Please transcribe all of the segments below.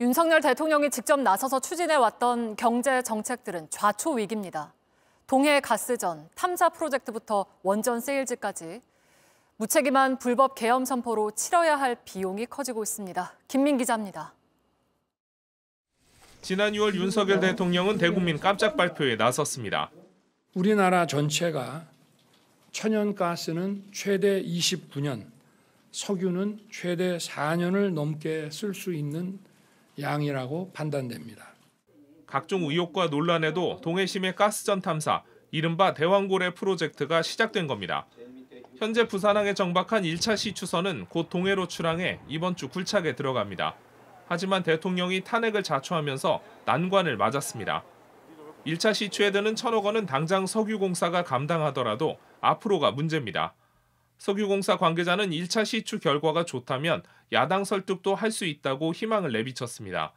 윤석열 대통령이 직접 나서서 추진해왔던 경제 정책들은 좌초 위기입니다. 동해 가스전, 탐사 프로젝트부터 원전 세일즈까지 무책임한 불법 계엄 선포로 치러야 할 비용이 커지고 있습니다. 김민 기자입니다. 지난 6월 윤석열 대통령은 대국민 깜짝 발표에 나섰습니다. 우리나라 전체가 천연가스는 최대 29년, 석유는 최대 4년을 넘게 쓸 수 있는 양이라고 판단됩니다. 각종 의혹과 논란에도 동해심의 가스전 탐사, 이른바 대왕고래 프로젝트가 시작된 겁니다. 현재 부산항에 정박한 1차 시추선은 곧 동해로 출항해 이번 주 굴착에 들어갑니다. 하지만 대통령이 탄핵을 자초하면서 난관을 맞았습니다. 1차 시추에 드는 1,000억 원은 당장 석유공사가 감당하더라도 앞으로가 문제입니다. 석유공사 관계자는 1차 시추 결과가 좋다면 야당 설득도 할 수 있다고 희망을 내비쳤습니다.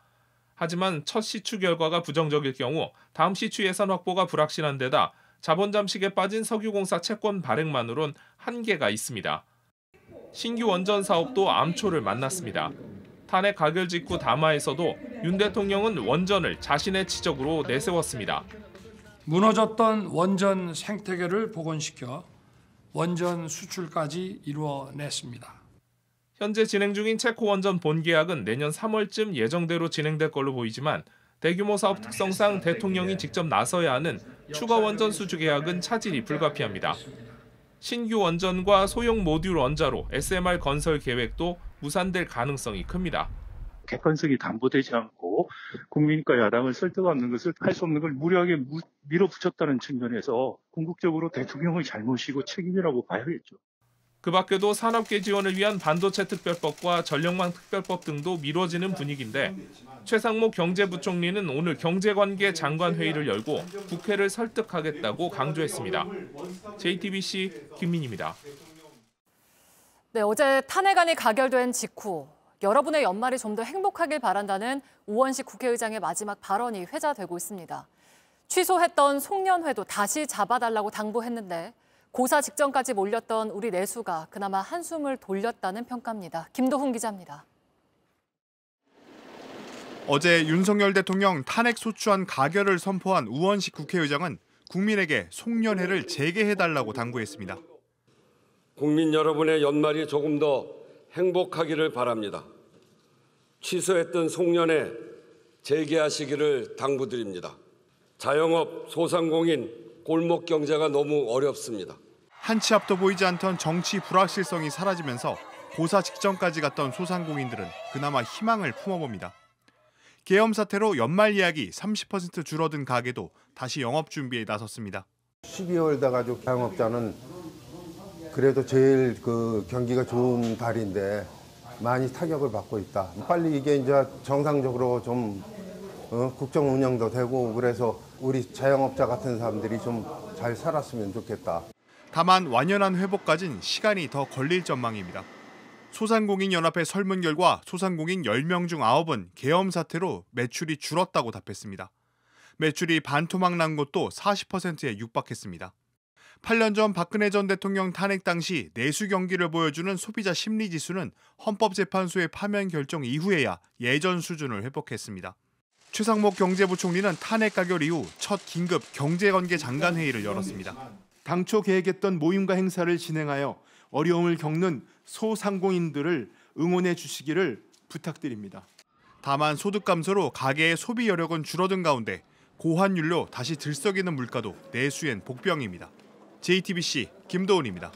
하지만 첫 시추 결과가 부정적일 경우 다음 시추 예산 확보가 불확실한 데다 자본 잠식에 빠진 석유공사 채권 발행만으론 한계가 있습니다. 신규 원전 사업도 암초를 만났습니다. 탄핵 가결 직후 담화에서도 윤 대통령은 원전을 자신의 지적으로 내세웠습니다. 무너졌던 원전 생태계를 복원시켜 원전 수출까지 이루어냈습니다. 현재 진행 중인 체코 원전 본계약은 내년 3월쯤 예정대로 진행될 걸로 보이지만 대규모 사업 특성상 대통령이 직접 나서야 하는 추가 원전 수주 계약은 차질이 불가피합니다. 신규 원전과 소형 모듈 원자로 SMR 건설 계획도 무산될 가능성이 큽니다. 객관성이 담보되지 않고 국민과 야당을 설득하는 것을 할 수 없는 걸 무리하게 밀어붙였다는 측면에서 궁극적으로 대통령의 잘못이고 책임이라고 봐야겠죠. 그 밖에도 산업계 지원을 위한 반도체 특별법과 전력망 특별법 등도 미뤄지는 분위기인데 최상목 경제부총리는 오늘 경제관계 장관회의를 열고 국회를 설득하겠다고 강조했습니다. JTBC 김민희입니다. 네, 어제 탄핵안이 가결된 직후 여러분의 연말이 좀 더 행복하길 바란다는 우원식 국회의장의 마지막 발언이 회자되고 있습니다. 취소했던 송년회도 다시 잡아달라고 당부했는데 고사 직전까지 몰렸던 우리 내수가 그나마 한숨을 돌렸다는 평가입니다. 김도훈 기자입니다. 어제 윤석열 대통령 탄핵 소추안 가결을 선포한 우원식 국회의장은 국민에게 송년회를 재개해달라고 당부했습니다. 국민 여러분의 연말이 조금 더 행복하기를 바랍니다. 취소했던 송년회 재개하시기를 당부드립니다. 자영업, 소상공인, 골목 경제가 너무 어렵습니다. 한치 앞도 보이지 않던 정치 불확실성이 사라지면서 고사 직전까지 갔던 소상공인들은 그나마 희망을 품어봅니다. 계엄 사태로 연말 예약이 30% 줄어든 가게도 다시 영업 준비에 나섰습니다. 12월 돼가지고 자영업자는 그래도 제일 경기가 좋은 달인데 많이 타격을 받고 있다. 빨리 이게 이제 정상적으로 좀 국정 운영도 되고 그래서 우리 자영업자 같은 사람들이 좀 잘 살았으면 좋겠다. 다만 완연한 회복까진 시간이 더 걸릴 전망입니다. 소상공인연합회 설문 결과 소상공인 10명 중 9은 계엄 사태로 매출이 줄었다고 답했습니다. 매출이 반토막 난 곳도 40%에 육박했습니다. 8년 전 박근혜 전 대통령 탄핵 당시 내수 경기를 보여주는 소비자 심리지수는 헌법재판소의 파면 결정 이후에야 예전 수준을 회복했습니다. 최상목 경제부총리는 탄핵 가결 이후 첫 긴급 경제관계 장관회의를 열었습니다. 당초 계획했던 모임과 행사를 진행하여 어려움을 겪는 소상공인들을 응원해 주시기를 부탁드립니다. 다만 소득 감소로 가계의 소비 여력은 줄어든 가운데 고환율로 다시 들썩이는 물가도 내수엔 복병입니다. JTBC 김도훈입니다.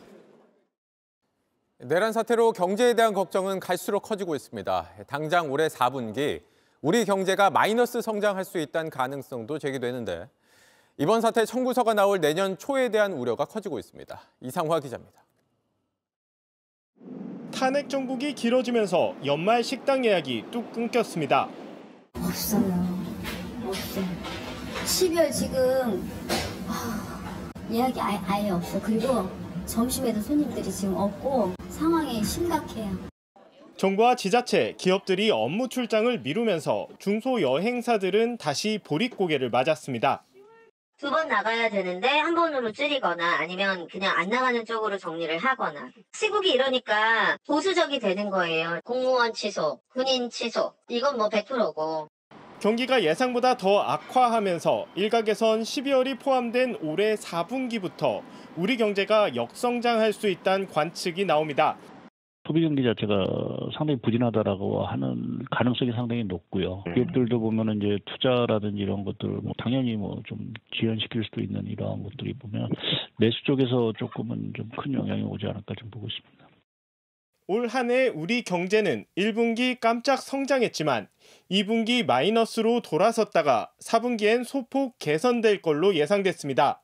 내란 사태로 경제에 대한 걱정은 갈수록 커지고 있습니다. 당장 올해 4분기 우리 경제가 마이너스 성장할 수 있다는 가능성도 제기되는데 이번 사태 청구서가 나올 내년 초에 대한 우려가 커지고 있습니다. 이상화 기자입니다. 탄핵 정국이 길어지면서 연말 식당 예약이 뚝 끊겼습니다. 없어요. 12월 지금 예약이 아예 없어. 그리고 점심에도 손님들이 지금 없고 상황이 심각해요. 정부와 지자체, 기업들이 업무 출장을 미루면서 중소여행사들은 다시 보릿고개를 맞았습니다. 두 번 나가야 되는데 한 번으로 줄이거나 아니면 그냥 안 나가는 쪽으로 정리를 하거나. 시국이 이러니까 보수적이 되는 거예요. 공무원 취소, 군인 취소. 이건 뭐 100%고. 경기가 예상보다 더 악화하면서 일각에선 12월이 포함된 올해 4분기부터 우리 경제가 역성장할 수 있다는 관측이 나옵니다. 소비 경기 자체가 상당히 부진하다라고 하는 가능성이 상당히 높고요. 기업들도 보면은 이제 투자라든지 이런 것들 당연히 좀 지연시킬 수도 있는 이러한 것들이 보면 내수 쪽에서 조금은 좀 큰 영향이 오지 않을까 좀 보고 있습니다. 올 한 해 우리 경제는 1분기 깜짝 성장했지만 2분기 마이너스로 돌아섰다가 4분기엔 소폭 개선될 걸로 예상됐습니다.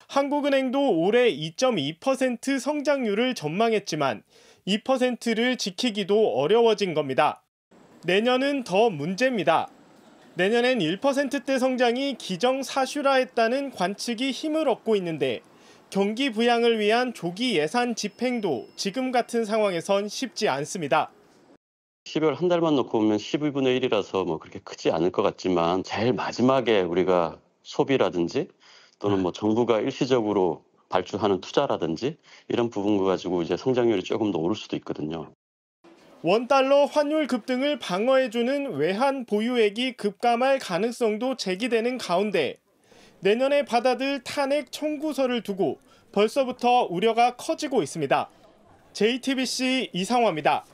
한국은행도 올해 2.2% 성장률을 전망했지만 2%를 지키기도 어려워진 겁니다. 내년은 더 문제입니다. 내년엔 1%대 성장이 기정사실화했다는 관측이 힘을 얻고 있는데 경기 부양을 위한 조기 예산 집행도 지금 같은 상황에선 쉽지 않습니다. 12월 한 달만 놓고 보면 12분의 1이라서 그렇게 크지 않을 것 같지만 제일 마지막에 우리가 소비라든지 또는 정부가 일시적으로 발주하는 투자라든지 이런 부분 가지고 이제 성장률이 조금 더 오를 수도 있거든요. 원달러 환율 급등을 방어해주는 외환 보유액이 급감할 가능성도 제기되는 가운데 내년에 받아들 탄핵 청구서를 두고 벌써부터 우려가 커지고 있습니다. JTBC 이상화입니다.